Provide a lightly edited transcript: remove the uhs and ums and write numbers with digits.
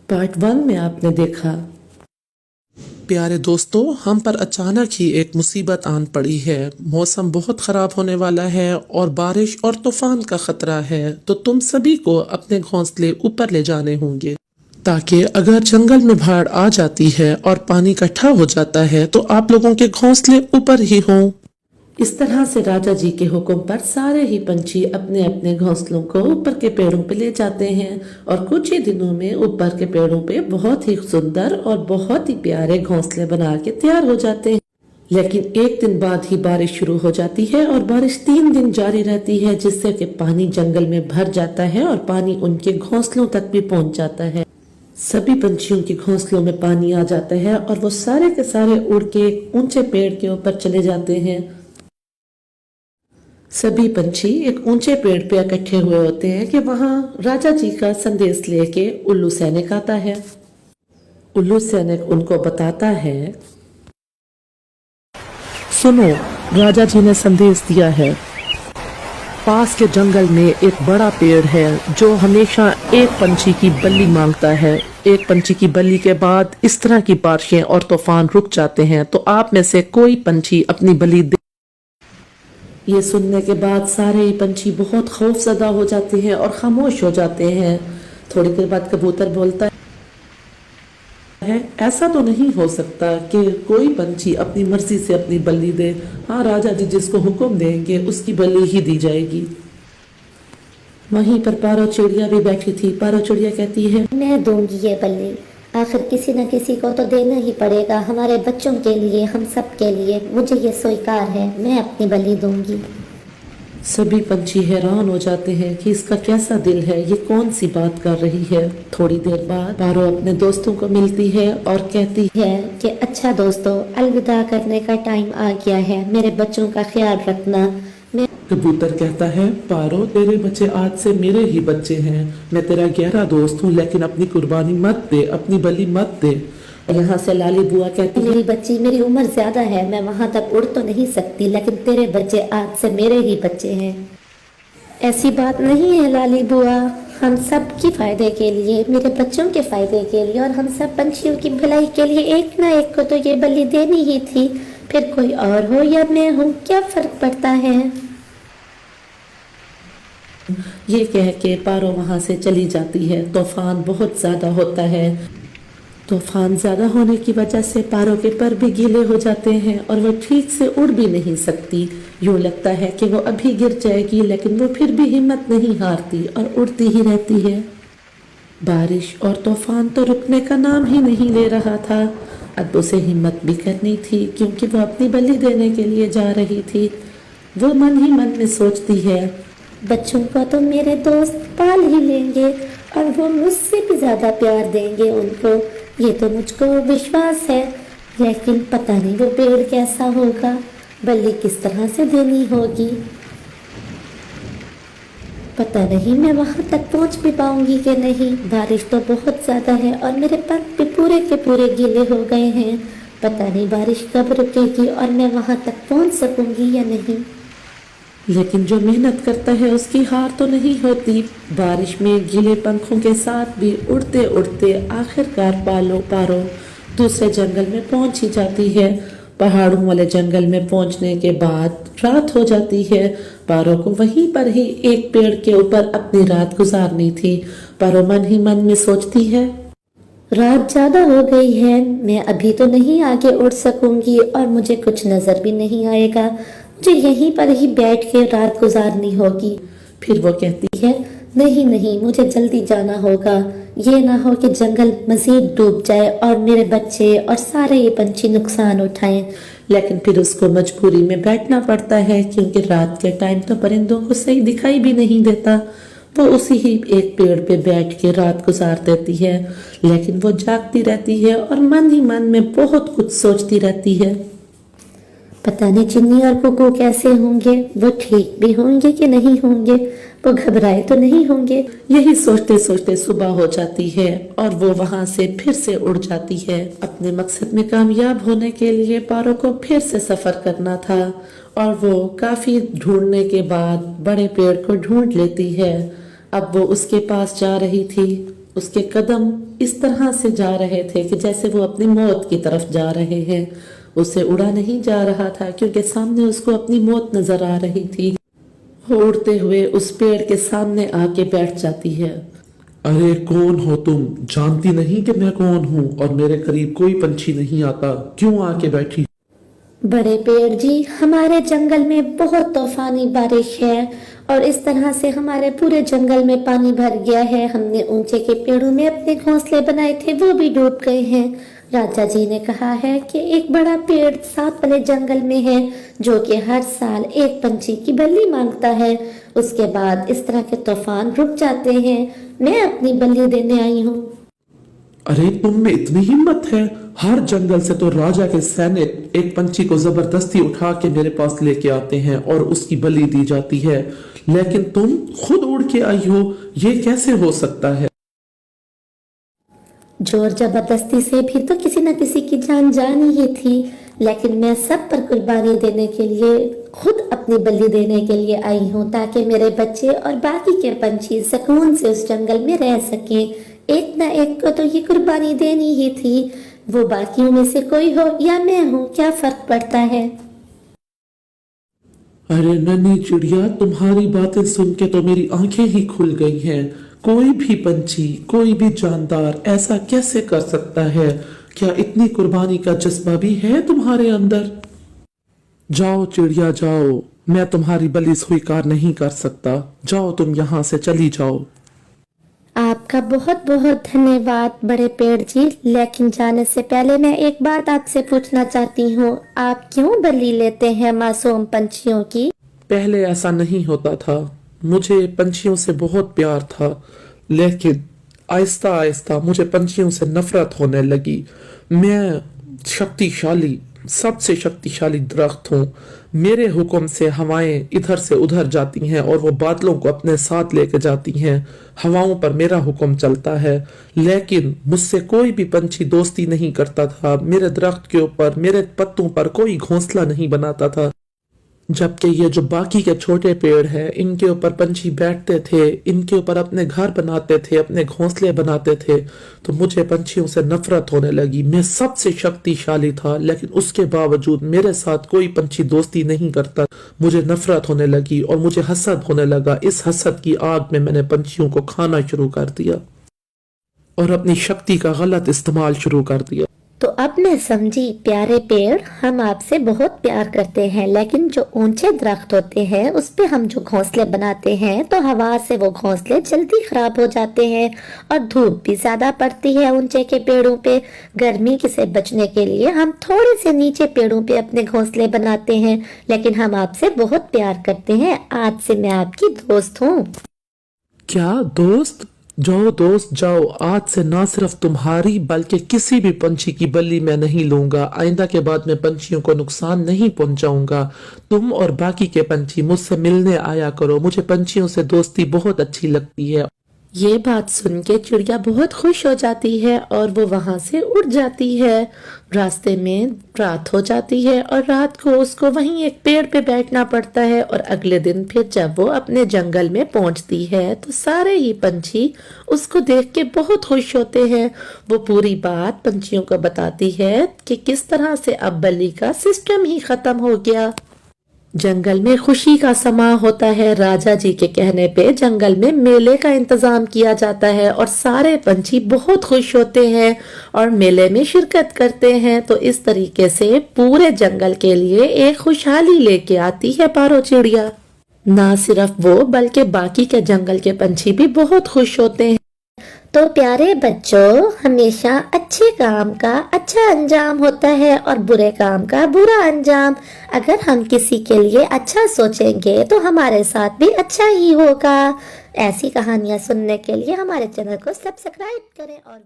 Part 1 में आपने देखा। प्यारे दोस्तों, हम पर अचानक ही एक मुसीबत आन पड़ी है। मौसम बहुत खराब होने वाला है और बारिश और तूफान का खतरा है, तो तुम सभी को अपने घोंसले ऊपर ले जाने होंगे, ताकि अगर जंगल में बाढ़ आ जाती है और पानी इकट्ठा हो जाता है तो आप लोगों के घोंसले ऊपर ही हों। इस तरह से राजा जी के हुक्म पर सारे ही पंछी अपने अपने घोंसलों को ऊपर के पेड़ों पे ले जाते हैं और कुछ ही दिनों में ऊपर के पेड़ों पे बहुत ही सुंदर और बहुत ही प्यारे घोंसले बना के तैयार हो जाते हैं। लेकिन एक दिन बाद ही बारिश शुरू हो जाती है और बारिश 3 दिन जारी रहती है, जिससे कि पानी जंगल में भर जाता है और पानी उनके घोंसलों तक भी पहुंच जाता है। सभी पंछियों के घोंसलों में पानी आ जाता है और वो सारे के सारे उड़ के ऊंचे पेड़ के ऊपर चले जाते हैं। सभी पंछी एक ऊंचे पेड़ पे इकट्ठे हुए होते हैं कि वहां राजा जी का संदेश लेके उल्लू सैनिक आता है। उल्लू सैनिक उनको बताता है, सुनो, राजा जी ने संदेश दिया है। पास के जंगल में एक बड़ा पेड़ है जो हमेशा एक पंछी की बल्ली मांगता है। एक पंछी की बल्ली के बाद इस तरह की बारिशें और तूफान रुक जाते हैं, तो आप में से कोई पंछी अपनी बल्ली दे। ये सुनने के बाद सारे ही पंछी बहुत खौफजदा हो जाते हैं और खामोश हो जाते हैं। थोड़ी देर बाद कबूतर बोलता है, ऐसा तो नहीं हो सकता कि कोई पंछी अपनी मर्जी से अपनी बल्ली दे। हाँ, राजा जी जिसको हुक्म देंगे उसकी बल्ली ही दी जाएगी। वहीं पर पारो चिड़िया भी बैठी थी। पारो चिड़िया कहती है, मैं दूंगी ये बल्ली, आखिर किसी न किसी को तो देना ही पड़ेगा, हमारे बच्चों के लिए, हम सब के लिए। मुझे ये स्वीकार है, मैं अपनी बलि दूंगी। सभी पंछी हैरान हो जाते हैं कि इसका कैसा दिल है, ये कौन सी बात कर रही है। थोड़ी देर बाद पारो अपने दोस्तों को मिलती है और कहती है कि अच्छा दोस्तों, अलविदा करने का टाइम आ गया है, मेरे बच्चों का ख्याल रखना। कबूतर कहता है, पारो तेरे बच्चे आज से मेरे ही बच्चे हैं। मैं तेरा गहरा दोस्त हूँ, लेकिन अपनी कुर्बानी मत दे, अपनी बलि मत दे। यहाँ से लाली बुआ कहती है, मेरी बच्ची, मेरी उम्र ज्यादा है, मैं वहां तक उड़ तो नहीं सकती, लेकिन तेरे बच्चे आज से मेरे ही बच्चे हैं। ऐसी बात नहीं है लाली बुआ, हम सब के फायदे के लिए, मेरे बच्चों के फायदे के लिए और हम सब पंछियों की भलाई के लिए एक ना एक को तो ये बलि देनी ही थी। फिर कोई और हो या मैं हूँ, क्या फर्क पड़ता है। ये कह के पारो वहां से चली जाती है। तूफान बहुत ज्यादा होता है। तूफान ज्यादा होने की वजह से पारो के पर भी गीले हो जाते हैं और वो ठीक से उड़ भी नहीं सकती। यूं लगता है कि वो अभी गिर जाएगी, लेकिन वो फिर भी हिम्मत नहीं हारती और उड़ती ही रहती है। बारिश और तूफान तो रुकने का नाम ही नहीं ले रहा था। अब उसे हिम्मत भी करनी थी, क्योंकि वो अपनी बलि देने के लिए जा रही थी। वो मन ही मन में सोचती है, बच्चों को तो मेरे दोस्त पाल ही लेंगे और वो मुझसे भी ज्यादा प्यार देंगे उनको, ये तो मुझको विश्वास है। लेकिन पता नहीं वो पेड़ कैसा होगा, बल्ली किस तरह से देनी होगी, पता नहीं मैं वहां तक पहुंच भी पाऊंगी कि नहीं। बारिश तो बहुत ज्यादा है और मेरे पैर भी पूरे के पूरे गीले हो गए हैं। पता नहीं बारिश कब रुकेगी और मैं वहां तक पहुंच सकूंगी या नहीं। लेकिन जो मेहनत करता है उसकी हार तो नहीं होती। बारिश में गीले पंखों के साथ भी उड़ते उड़ते आखिरकार पारो दूसरे जंगल में पहुंच ही जाती है। पहाड़ों वाले जंगल में पहुंचने के बाद रात हो जाती है। पारो को वहीं पर ही एक पेड़ के ऊपर अपनी रात गुजारनी थी। पारो मन ही मन में सोचती है, रात ज्यादा हो गई है, मैं अभी तो नहीं आगे उड़ सकूंगी और मुझे कुछ नजर भी नहीं आएगा, मुझे यहीं पर ही बैठ के रात गुजारनी होगी। फिर वो कहती है, नहीं नहीं, मुझे जल्दी जाना होगा, ये ना हो कि जंगल मजीद डूब जाए और मेरे बच्चे और सारे ये पंछी नुकसान उठाएं। लेकिन फिर उसको मजबूरी में बैठना पड़ता है, क्योंकि रात के टाइम तो परिंदों को सही दिखाई भी नहीं देता। वो उसी ही एक पेड़ पे बैठ के रात गुजार देती है, लेकिन वो जागती रहती है और मन ही मन में बहुत कुछ सोचती रहती है। पता नहीं चिन्नी और कुकू कैसे होंगे, वो ठीक भी होंगे कि नहीं होंगे, वो घबराए तो नहीं होंगे। यही सोचते सोचते सुबह हो जाती है और वो वहां से फिर से उड़ जाती है। अपने मकसद में कामयाब होने के लिए पारो को फिर से सफर करना था और वो काफी ढूंढने के बाद बड़े पेड़ को ढूंढ लेती है। अब वो उसके पास जा रही थी। اس کے قدم اس طرح سے جا رہے تھے کہ جیسے وہ اپنی موت کی طرف جا رہے ہیں. اسے اڑا نہیں جا رہا تھا کیونکہ سامنے اس کو اپنی موت نظر آ رہی تھی. وہ اڑتے ہوئے اس پیڑ کے سامنے آ کے بیٹھ جاتی ہے. ارے کون ہو تم؟ جانتی نہیں کہ میں کون ہوں اور میرے قریب کوئی پنچھی نہیں آتا، کیوں آ کے بیٹھی؟ بڑے پیڑ جی، ہمارے جنگل میں بہت طوفانی بارش ہے اور اس طرح سے ہمارے پورے جنگل میں پانی بھر گیا ہے. ہم نے اونچے کے پیڑوں میں اپنے گھونسلے بنائے تھے، وہ بھی ڈوب گئے ہیں. راجا جی نے کہا ہے کہ ایک بڑا پیڑ ساتھ والے جنگل میں ہے جو کہ ہر سال ایک پنچھی کی بلی مانگتا ہے. اس کے بعد اس طرح کے طوفان رک جاتے ہیں. میں اپنی بلی دینے آئی ہوں. ارے تم میں اتنی ہمت ہے؟ ہر جنگل سے تو راجا کے سینک ایک پنچھی کو زبردستی اٹھا کے میرے پاس لے کے آتے ہیں اور اس کی بلی دی جاتی ہے، لیکن تم خود اڑ کے آئی ہو، یہ کیسے ہو سکتا ہے؟ زور زبردستی سے بھی تو کسی نہ کسی کی جان جانی ہی تھی، لیکن میں سب پر قربانی دینے کے لیے خود اپنی بلی دینے کے لیے آئی ہوں تاکہ میرے بچے اور باقی کے پنچھی سکون سے اس جنگل میں رہ سکیں. ایک نہ ایک کو تو یہ قربانی دینی ہی تھی، وہ باقیوں میں سے کوئی ہو یا میں ہوں، کیا فرق پڑتا ہے؟ ارے ننھی چڑیا، تمہاری باتیں سن کے تو میری آنکھیں ہی کھل گئی ہیں. کوئی بھی پنچھی، کوئی بھی جاندار ایسا کیسے کر سکتا ہے؟ کیا اتنی قربانی کا جذبہ بھی ہے تمہارے اندر؟ جاؤ چڑیا جاؤ، میں تمہاری بلی سویکار نہیں کر سکتا. جاؤ تم یہاں سے چلی جاؤ. آپ کا بہت بہت دھنیہ واد بڑے پیڑ جی، لیکن جانے سے پہلے میں ایک بات آپ سے پوچھنا چاہتی ہوں. آپ کیوں بلی لیتے ہیں معصوم پنچھیوں کی؟ پہلے ایسا نہیں ہوتا تھا، مجھے پنچھیوں سے بہت پیار تھا، لیکن آہستہ آہستہ مجھے پنچھیوں سے نفرت ہونے لگی. میں شکتیشالی، سب سے شکتیشالی درخت ہوں. میرے حکم سے ہوائیں ادھر سے ادھر جاتی ہیں اور وہ بادلوں کو اپنے ساتھ لے کے جاتی ہیں. ہواؤں پر میرا حکم چلتا ہے، لیکن مجھ سے کوئی بھی پنچھی دوستی نہیں کرتا تھا. میرے درخت کے اوپر، میرے پتوں پر کوئی گھونسلہ نہیں بناتا تھا. جبکہ یہ جو باقی کے چھوٹے پیڑ ہیں، ان کے اوپر پنچھی بیٹھتے تھے، ان کے اوپر اپنے گھر بناتے تھے، اپنے گھونسلے بناتے تھے. تو مجھے پنچھیوں سے نفرت ہونے لگی. میں سب سے شکتیشالی تھا، لیکن اس کے باوجود میرے ساتھ کوئی پنچھی دوستی نہیں کرتا. مجھے نفرت ہونے لگی اور مجھے حسد ہونے لگا. اس حسد کی آگ میں نے پنچھیوں کو کھانا شروع کر دیا اور اپنی شکتی کا غلط استعمال شروع کر دیا. تو اب میں سمجھی پیارے پیڑ، ہم آپ سے بہت پیار کرتے ہیں، لیکن جو اونچے درخت ہوتے ہیں اس پہ ہم جو گھونسلے بناتے ہیں تو ہوا سے وہ گھونسلے جلدی خراب ہو جاتے ہیں اور دھوپ بھی زیادہ پڑتی ہے اونچے کے پیڑوں پہ. گرمی سے بچنے کے لیے ہم تھوڑے سے نیچے پیڑوں پہ اپنے گھونسلے بناتے ہیں، لیکن ہم آپ سے بہت پیار کرتے ہیں. آج سے میں آپ کی دوست ہوں. کیا دوست؟ جاؤ دوست جاؤ، آج سے نہ صرف تمہاری بلکہ کسی بھی پنچھی کی بلی میں نہیں لوں گا. آئندہ کے بعد میں پنچھیوں کو نقصان نہیں پہنچاؤں گا. تم اور باقی کے پنچھی مجھ سے ملنے آیا کرو، مجھے پنچھیوں سے دوستی بہت اچھی لگتی ہے. یہ بات سن کے چڑیا بہت خوش ہو جاتی ہے اور وہ وہاں سے اڑ جاتی ہے. راستے میں رات ہو جاتی ہے اور رات کو اس کو وہیں ایک پیڑ پہ بیٹھنا پڑتا ہے. اور اگلے دن پھر جب وہ اپنے جنگل میں پہنچتی ہے تو سارے ہی پنچھی اس کو دیکھ کے بہت خوش ہوتے ہیں. وہ پوری بات پنچھیوں کو بتاتی ہے کہ کس طرح سے اب بلی کا سسٹم ہی ختم ہو گیا. جنگل میں خوشی کا سما ہوتا ہے. راجا جی کے کہنے پہ جنگل میں میلے کا انتظام کیا جاتا ہے اور سارے پنچھی بہت خوش ہوتے ہیں اور میلے میں شرکت کرتے ہیں. تو اس طریقے سے پورے جنگل کے لیے ایک خوشحالی لے کے آتی ہے پارو چڑیا. نہ صرف وہ بلکہ باقی کے جنگل کے پنچھی بھی بہت خوش ہوتے ہیں. تو پیارے بچوں، ہمیشہ اچھے کام کا اچھا انجام ہوتا ہے اور برے کام کا برا انجام. اگر ہم کسی کے لیے اچھا سوچیں گے تو ہمارے ساتھ بھی اچھا ہی ہوگا. ایسی کہانیاں سننے کے لیے ہمارے چینل کو سبسکرائب کریں اور